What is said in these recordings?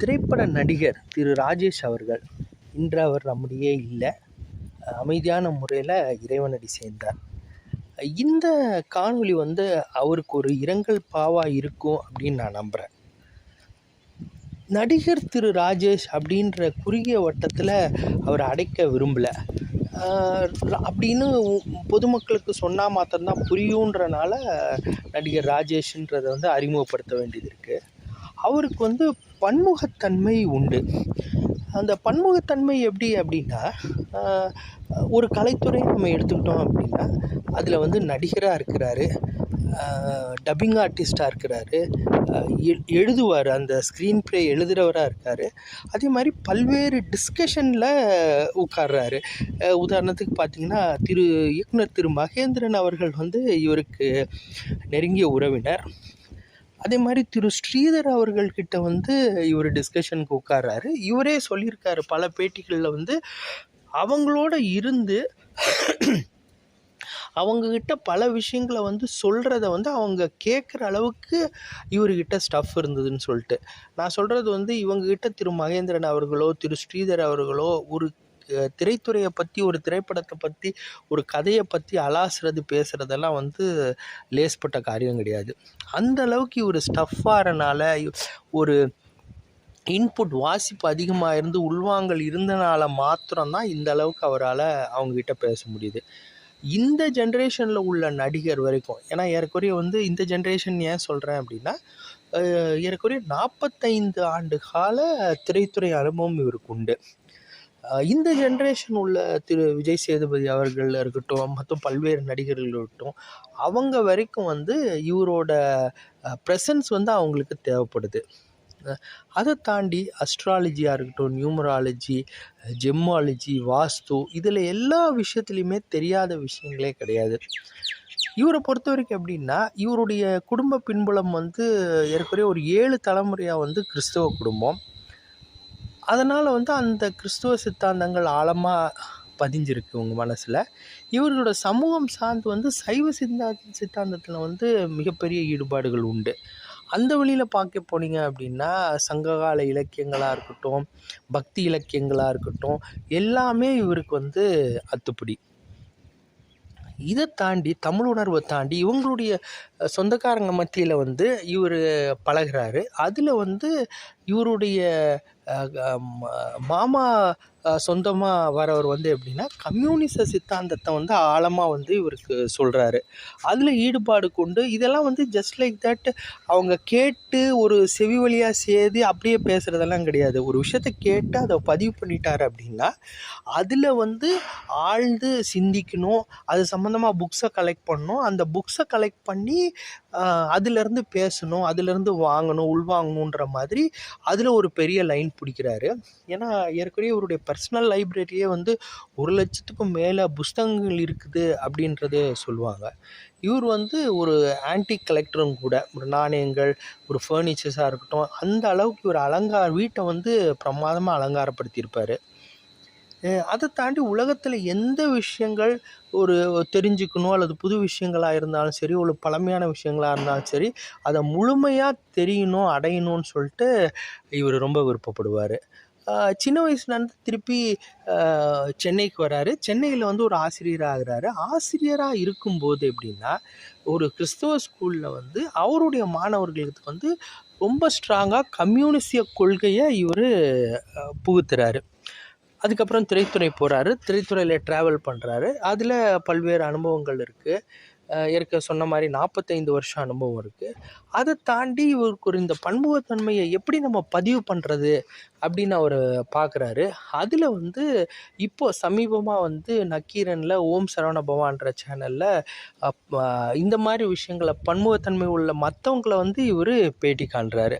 திரைப்பட நடிகர் திரு ராஜேஷ் அவர்கள் இன்று அவர் நம்முடைய இல்லை. அமைதியான முறையில் இறைவனடி சேர்ந்தார். இந்த காணொளி அவருக்கு ஒரு இரங்கல் பாவா இருக்கும் அப்படின்னு நான் நம்புகிறேன். நடிகர் திரு ராஜேஷ் அப்படின்ற குறுகிய வட்டத்தில் அவர் அடைக்க விரும்பலை அப்படின்னு பொதுமக்களுக்கு சொன்னால் மாத்திரம்தான் புரியுன்றனால நடிகர் ராஜேஷ்ன்றதை அறிமுகப்படுத்த வேண்டியது இருக்குது. அவருக்கு பன்முகத்தன்மை உண்டு. அந்த பன்முகத்தன்மை எப்படி அப்படின்னா, ஒரு கலைத்துறை நம்ம எடுத்துக்கிட்டோம் அப்படின்னா அதில் நடிகராக இருக்கிறாரு, டப்பிங் ஆர்டிஸ்டாக இருக்கிறாரு, எழுதுவார், அந்த ஸ்க்ரீன் ப்ளே எழுதுகிறவராக இருக்கார். அதே மாதிரி பல்வேறு டிஸ்கஷனில் உட்கார்றாரு. உதாரணத்துக்கு பார்த்திங்கன்னா இயக்குனர் திரு மகேந்திரன் அவர்கள் இவருக்கு நெருங்கிய உறவினர். அதே மாதிரி திரு ஸ்ரீதர் அவர்கள்கிட்ட இவர் டிஸ்கஷனுக்கு உட்கார்றாரு. இவரே சொல்லியிருக்காரு பல பேட்டிகளில் அவங்களோட இருந்து அவங்கக்கிட்ட பல விஷயங்களை சொல்கிறத அவங்க கேட்குற அளவுக்கு இவர்கிட்ட ஸ்டஃப் இருந்ததுன்னு சொல்லிட்டு. நான் சொல்கிறது இவங்ககிட்ட திரு மகேந்திரன் அவர்களோ திரு ஸ்ரீதர் அவர்களோ ஒரு திரைத்துறையை பற்றி, ஒரு திரைப்படத்தை பற்றி, ஒரு கதையை பற்றி அலாசுறது பேசுகிறதெல்லாம் லேஸ்பட்ட காரியம் கிடையாது. அந்த அளவுக்கு இவர் ஸ்டஃப்பாகிறனால, ஒரு இன்புட் வாசிப்பு அதிகமாக இருந்து உள்வாங்கல் இருந்தனால மாத்திரம்தான் இந்த அளவுக்கு அவரால் அவங்கக்கிட்ட பேச முடியுது. இந்த ஜென்ரேஷனில் உள்ள நடிகர் வரைக்கும், ஏன்னா ஏறக்குறைய இந்த ஜென்ரேஷன் ஏன் சொல்கிறேன் அப்படின்னா, ஏறக்குறைய 45 ஆண்டு கால திரைத்துறை அனுபவம் இவருக்கு உண்டு. இந்த ஜென்ரேஷன் உள்ள திரு விஜய் சேதுபதி அவர்கள் இருக்கட்டும், மற்றும் பல்வேறு நடிகர்கள் இருக்கட்டும், அவங்க வரைக்கும் இவரோட ப்ரெசன்ஸ் அவங்களுக்கு தேவைப்படுது. அதை தாண்டி அஸ்ட்ராலஜியாக இருக்கட்டும், நியூமராலஜி, ஜெம்மாலஜி, வாஸ்து, இதில் எல்லா விஷயத்துலையுமே தெரியாத விஷயங்களே கிடையாது. இவரை பொறுத்த வரைக்கும் எப்படின்னா, இவருடைய குடும்ப பின்புலம் ஏற்கனவே ஒரு 7 தலைமுறையாக கிறிஸ்தவ குடும்பம். அதனால் அந்த கிறிஸ்துவ சித்தாந்தங்கள் ஆழமாக பதிஞ்சிருக்கு உங்கள் மனசில். இவர்களோட சமூகம் சார்ந்து சைவ சித்தாந்தத்தில் மிகப்பெரிய ஈடுபாடுகள் உண்டு. அந்த வழியில் பார்க்க போனீங்க அப்படின்னா, சங்ககால இலக்கியங்களாக இருக்கட்டும், பக்தி இலக்கியங்களாக இருக்கட்டும், எல்லாமே இவருக்கு அத்துப்படி. இதை தாண்டி, தமிழ் உணர்வை தாண்டி இவங்களுடைய சொந்தக்காரங்க மத்தியில் இவர் பழகிறாரு. அதில் இவருடைய மாமா சொந்தமாக வரவர் எப்படின்னா, கம்யூனிச சித்தாந்தத்தை ஆழமாக இவருக்கு சொல்கிறாரு. அதில் ஈடுபாடு கொண்டு இதெல்லாம் ஜஸ்ட் லைக் தட் அவங்க கேட்டு ஒரு செவி வழியாக சேதி அப்படியே பேசுகிறதெல்லாம் கிடையாது. ஒரு விஷயத்தை கேட்டு அதை பதிவு பண்ணிட்டார் அப்படின்னா அதில் ஆழ்ந்து சிந்திக்கணும், அது சம்மந்தமாக புக்ஸை கலெக்ட் பண்ணணும், அந்த புக்ஸை கலெக்ட் பண்ணி அதிலேருந்து பேசணும், அதிலேருந்து வாங்கணும், உள்வாங்கணுன்ற மாதிரி அதில் ஒரு பெரிய லைன் பிடிக்கிறாரு. ஏன்னா ஏற்கனவே இவருடைய பர்சனல் லைப்ரரியே 1,00,000க்கும் மேலே புஸ்தகங்கள் இருக்குது அப்படின்றது சொல்லுவாங்க. இவர் ஒரு ஆன்டிக் கலெக்டரும் கூட. ஒரு நாணயங்கள், ஒரு ஃபர்னிச்சர்ஸாக இருக்கட்டும், அந்த அளவுக்கு இவர் வீட்டை பிரமாதமாக அலங்காரப்படுத்தியிருப்பார். அதை தாண்டி உலகத்தில் எந்த விஷயங்கள் ஒரு தெரிஞ்சுக்கணும் அல்லது புது விஷயங்களாக இருந்தாலும் சரி, ஒரு பழமையான விஷயங்களாக இருந்தாலும் சரி, அதை முழுமையாக தெரியணும், அடையணும்னு சொல்லிட்டு இவர் ரொம்ப விருப்பப்படுவார். சின்ன வயசுலேருந்து திருப்பி சென்னைக்கு வராரு. சென்னையில் ஒரு ஆசிரியராக ஆகிறாரு. ஆசிரியராக இருக்கும்போது எப்படின்னா, ஒரு கிறிஸ்தவ ஸ்கூலில் அவருடைய மாணவர்களுக்கு ரொம்ப ஸ்ட்ராங்காக கம்யூனிஸ்டிய கொள்கையை இவர் புகுத்துறாரு. அதுக்கப்புறம் திரைத்துறை போகிறாரு. திரைத்துறையில் ட்ராவல் பண்ணுறாரு. அதில் பல்வேறு அனுபவங்கள் இருக்குது. சொன்ன மாதிரி 45 வருஷம் அனுபவம் இருக்குது. அதை தாண்டி இவருக்கு இந்த பன்முகத்தன்மையை எப்படி நம்ம பதிவு பண்ணுறது அப்படின்னு அவர் பார்க்குறாரு. அதில் இப்போது சமீபமாக நக்கீரனில் ஓம் சரவண பவான்ற சேனலில் இந்த மாதிரி விஷயங்களை, பன்முகத்தன்மை உள்ள மற்றவங்களை இவர் பேட்டி காண்றாரு.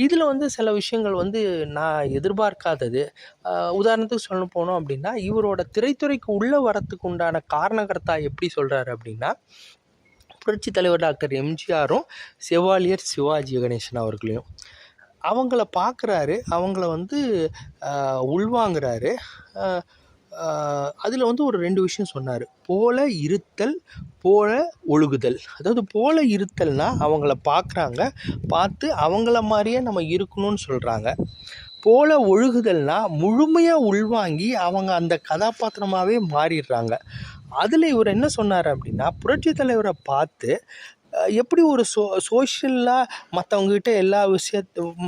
இதில் சில விஷயங்கள் நான் எதிர்பார்க்காதது. உதாரணத்துக்கு சொல்ல போனோம் அப்படின்னா, இவரோட திரைத்துறைக்கு உள்ளே வரத்துக்கு உண்டான காரணகர்த்தா எப்படி சொல்கிறாரு அப்படின்னா, புரட்சி தலைவர் டாக்டர் எம்ஜிஆரும் செவாலியர் சிவாஜி கணேசன் அவர்களையும் அவங்கள பார்க்குறாரு. அவங்கள உள்வாங்கிறாரு. அதில் வந்து ஒரு 2 விஷயம் சொன்னார். போல இருத்தல், போல ஒழுகுதல். அதாவது போல இருத்தல்னா அவங்கள பார்க்குறாங்க, பார்த்து அவங்கள மாதிரியே நம்ம இருக்கணும்னு சொல்கிறாங்க. போல ஒழுகுதல்னா முழுமையாக உள்வாங்கி அவங்க அந்த கதாபாத்திரமாகவே மாறிடுறாங்க. அதில் இவர் என்ன சொன்னார் அப்படின்னா, புரட்சி தலைவரை பார்த்து எப்படி ஒரு சோஷியலாக மற்றவங்ககிட்ட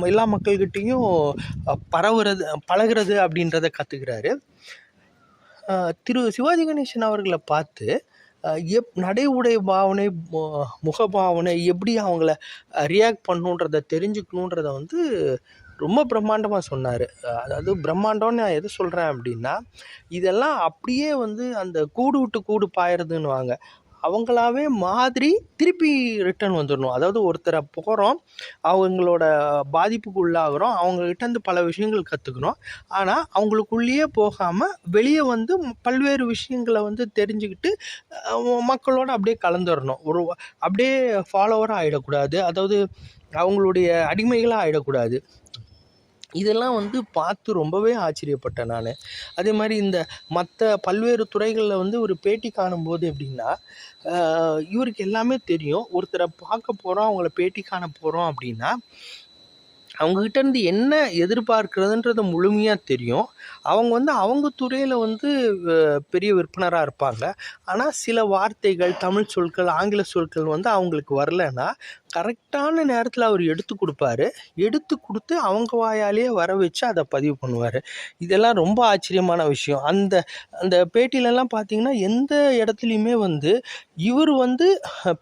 எல்லா மக்கள்கிட்டையும் பழகுறது அப்படின்றத கற்றுக்கிறாரு. திரு சிவாஜி கணேசன் அவர்களை பார்த்து நடை உடை பாவனை, முகபாவனை எப்படி அவங்கள ரியாக்ட் பண்ணணுன்றத தெரிஞ்சுக்கணுன்றத வந்து ரொம்ப பிரம்மாண்டமாக சொன்னார். அதாவது பிரம்மாண்டம்னு நான் எது சொல்கிறேன் அப்படின்னா, இதெல்லாம் அப்படியே வந்து அந்த கூடு விட்டு கூடு பாயறதுன்னுவாங்க. அவங்களாவே மாதிரி திருப்பி ரிட்டர்ன் வந்துடணும். அதாவது ஒருத்தரை போகிறோம், அவங்களோட பாதிப்புக்கு உள்ளாகிறோம், அவங்ககிட்டேருந்து பல விஷயங்கள் கற்றுக்குறோம். ஆனால் அவங்களுக்குள்ளேயே போகாமல் வெளியே வந்து பல்வேறு விஷயங்களை வந்து தெரிஞ்சுக்கிட்டு மக்களோட அப்படியே கலந்துடணும். அப்படியே ஃபாலோவராக ஆகிடக்கூடாது. அதாவது அவங்களுடைய அடிமைகளாக ஆகிடக்கூடாது. இதெல்லாம் வந்து பார்த்து ரொம்பவே ஆச்சரியப்பட்டேன் நான். அதே மாதிரி இந்த மற்ற பல்வேறு துறைகளில் வந்து ஒரு பேட்டி காணும்போது எப்படின்னா, இவருக்கு எல்லாமே தெரியும். ஒருத்தரை பார்க்க போகிறோம், அவங்கள பேட்டி காண போகிறோம் அப்படின்னா, அவங்ககிட்டேருந்து என்ன எதிர்பார்க்கிறதுன்றது முழுமையாக தெரியும். அவங்க வந்து அவங்க துறையில் வந்து பெரிய விற்பனராக இருப்பாங்க. ஆனால் சில வார்த்தைகள், தமிழ் சொற்கள், ஆங்கில சொற்கள் வந்து அவங்களுக்கு வரலைன்னா கரெக்டான நேரத்தில் அவர் எடுத்து கொடுப்பாரு. எடுத்து கொடுத்து அவங்க வாயாலேயே வர வச்சு அதை பதிவு பண்ணுவார். இதெல்லாம் ரொம்ப ஆச்சரியமான விஷயம். அந்த அந்த பேட்டியிலலாம் பார்த்திங்கன்னா எந்த இடத்துலையுமே வந்து இவர் வந்து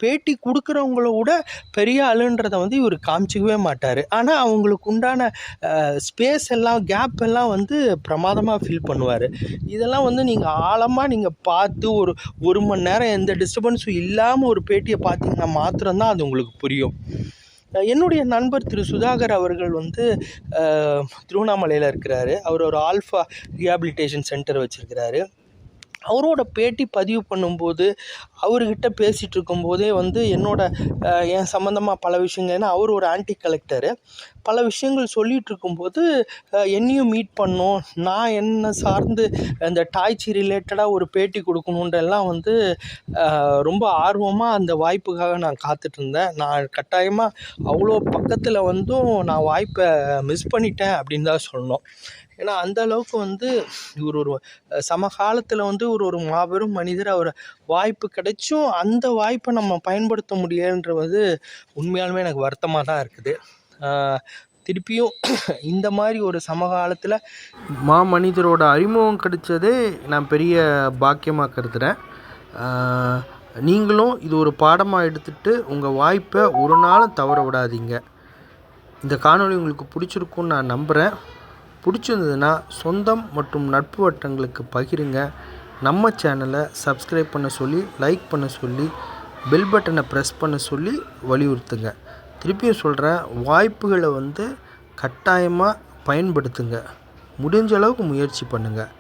பேட்டி கொடுக்குறவங்கள விட பெரிய ஆளுன்றதை வந்து இவர் காமிச்சிக்கவே மாட்டார். ஆனால் அவங்களுக்கு உண்டான ஸ்பேஸ் எல்லாம், கேப் எல்லாம் வந்து பிரமாதமாக ஃபில் பண்ணுவார். இதெல்லாம் வந்து நீங்கள் ஆழமாக நீங்கள் பார்த்து ஒரு மணி நேரம் எந்த டிஸ்டர்பன்ஸும் இல்லாமல் ஒரு பேட்டியை பார்த்தீங்கன்னா மாத்திரம்தான் அது உங்களுக்கு புரியும். என்னுடைய நண்பர் திரு சுதாகர் அவர்கள் வந்து திருவண்ணாமலையில் இருக்கிறாரு. அவர் ஒரு ஆல்ஃபா ரீஹாபிலிட்டேஷன் சென்டர் வச்சுருக்கிறாரு. அவரோட பேட்டி பதிவு பண்ணும்போது அவர்கிட்ட பேசிகிட்டு இருக்கும்போதே வந்து என் சம்மந்தமாக பல விஷயங்கள், ஏன்னா அவர் ஒரு ஆன்டி கலெக்டரு, பல விஷயங்கள் சொல்லிகிட்டு இருக்கும்போது என்னையும் மீட் பண்ணோம், நான் என்னை சார்ந்து இந்த டாய்ச்சி ரிலேட்டடாக ஒரு பேட்டி கொடுக்கணுன்றெல்லாம் வந்து ரொம்ப ஆர்வமாக அந்த வாய்ப்புக்காக நான் காத்துட்ருந்தேன். நான் கட்டாயமாக அவ்வளோ பக்கத்தில் வந்தும் நான் வாய்ப்பை மிஸ் பண்ணிட்டேன் அப்படின்னு தான் சொல்லணும். ஏன்னா அந்த அளவுக்கு வந்து இவர் ஒரு சமகாலத்தில் வந்து ஒரு மாபெரும் மனிதர். அவர் வாய்ப்பு கிடைச்சும் அந்த வாய்ப்பை நம்ம பயன்படுத்த முடியன்றது உண்மையாலுமே எனக்கு வருத்தமாக தான் இருக்குது. திருப்பியும் இந்த மாதிரி ஒரு சமகாலத்தில் மாமனிதரோட அறிமுகம் கிடைச்சதே நான் பெரிய பாக்கியமாக கருதுகிறேன். நீங்களும் இது ஒரு பாடமாக எடுத்துகிட்டு உங்கள் வாய்ப்பை ஒரு நாளும் தவற விடாதீங்க. இந்த காணொளி உங்களுக்கு பிடிச்சிருக்குன்னு நான் நம்புகிறேன். பிடிச்சிருந்ததுன்னா சொந்தம் மற்றும் நட்பு வட்டங்களுக்கு பகிருங்க. நம்ம சேனலை சப்ஸ்கிரைப் பண்ண சொல்லி, லைக் பண்ண சொல்லி, பெல் பட்டனை ப்ரெஸ் பண்ண சொல்லி வலியுறுத்துங்க. திருப்பியும் சொல்கிறேன், வாய்ப்புகளை வந்து கட்டாயமாக பயன்படுத்துங்க. முடிஞ்ச அளவுக்கு முயற்சி பண்ணுங்கள்.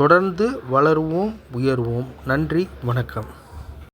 தொடர்ந்து வளருவோம், உயர்வோம். நன்றி, வணக்கம்.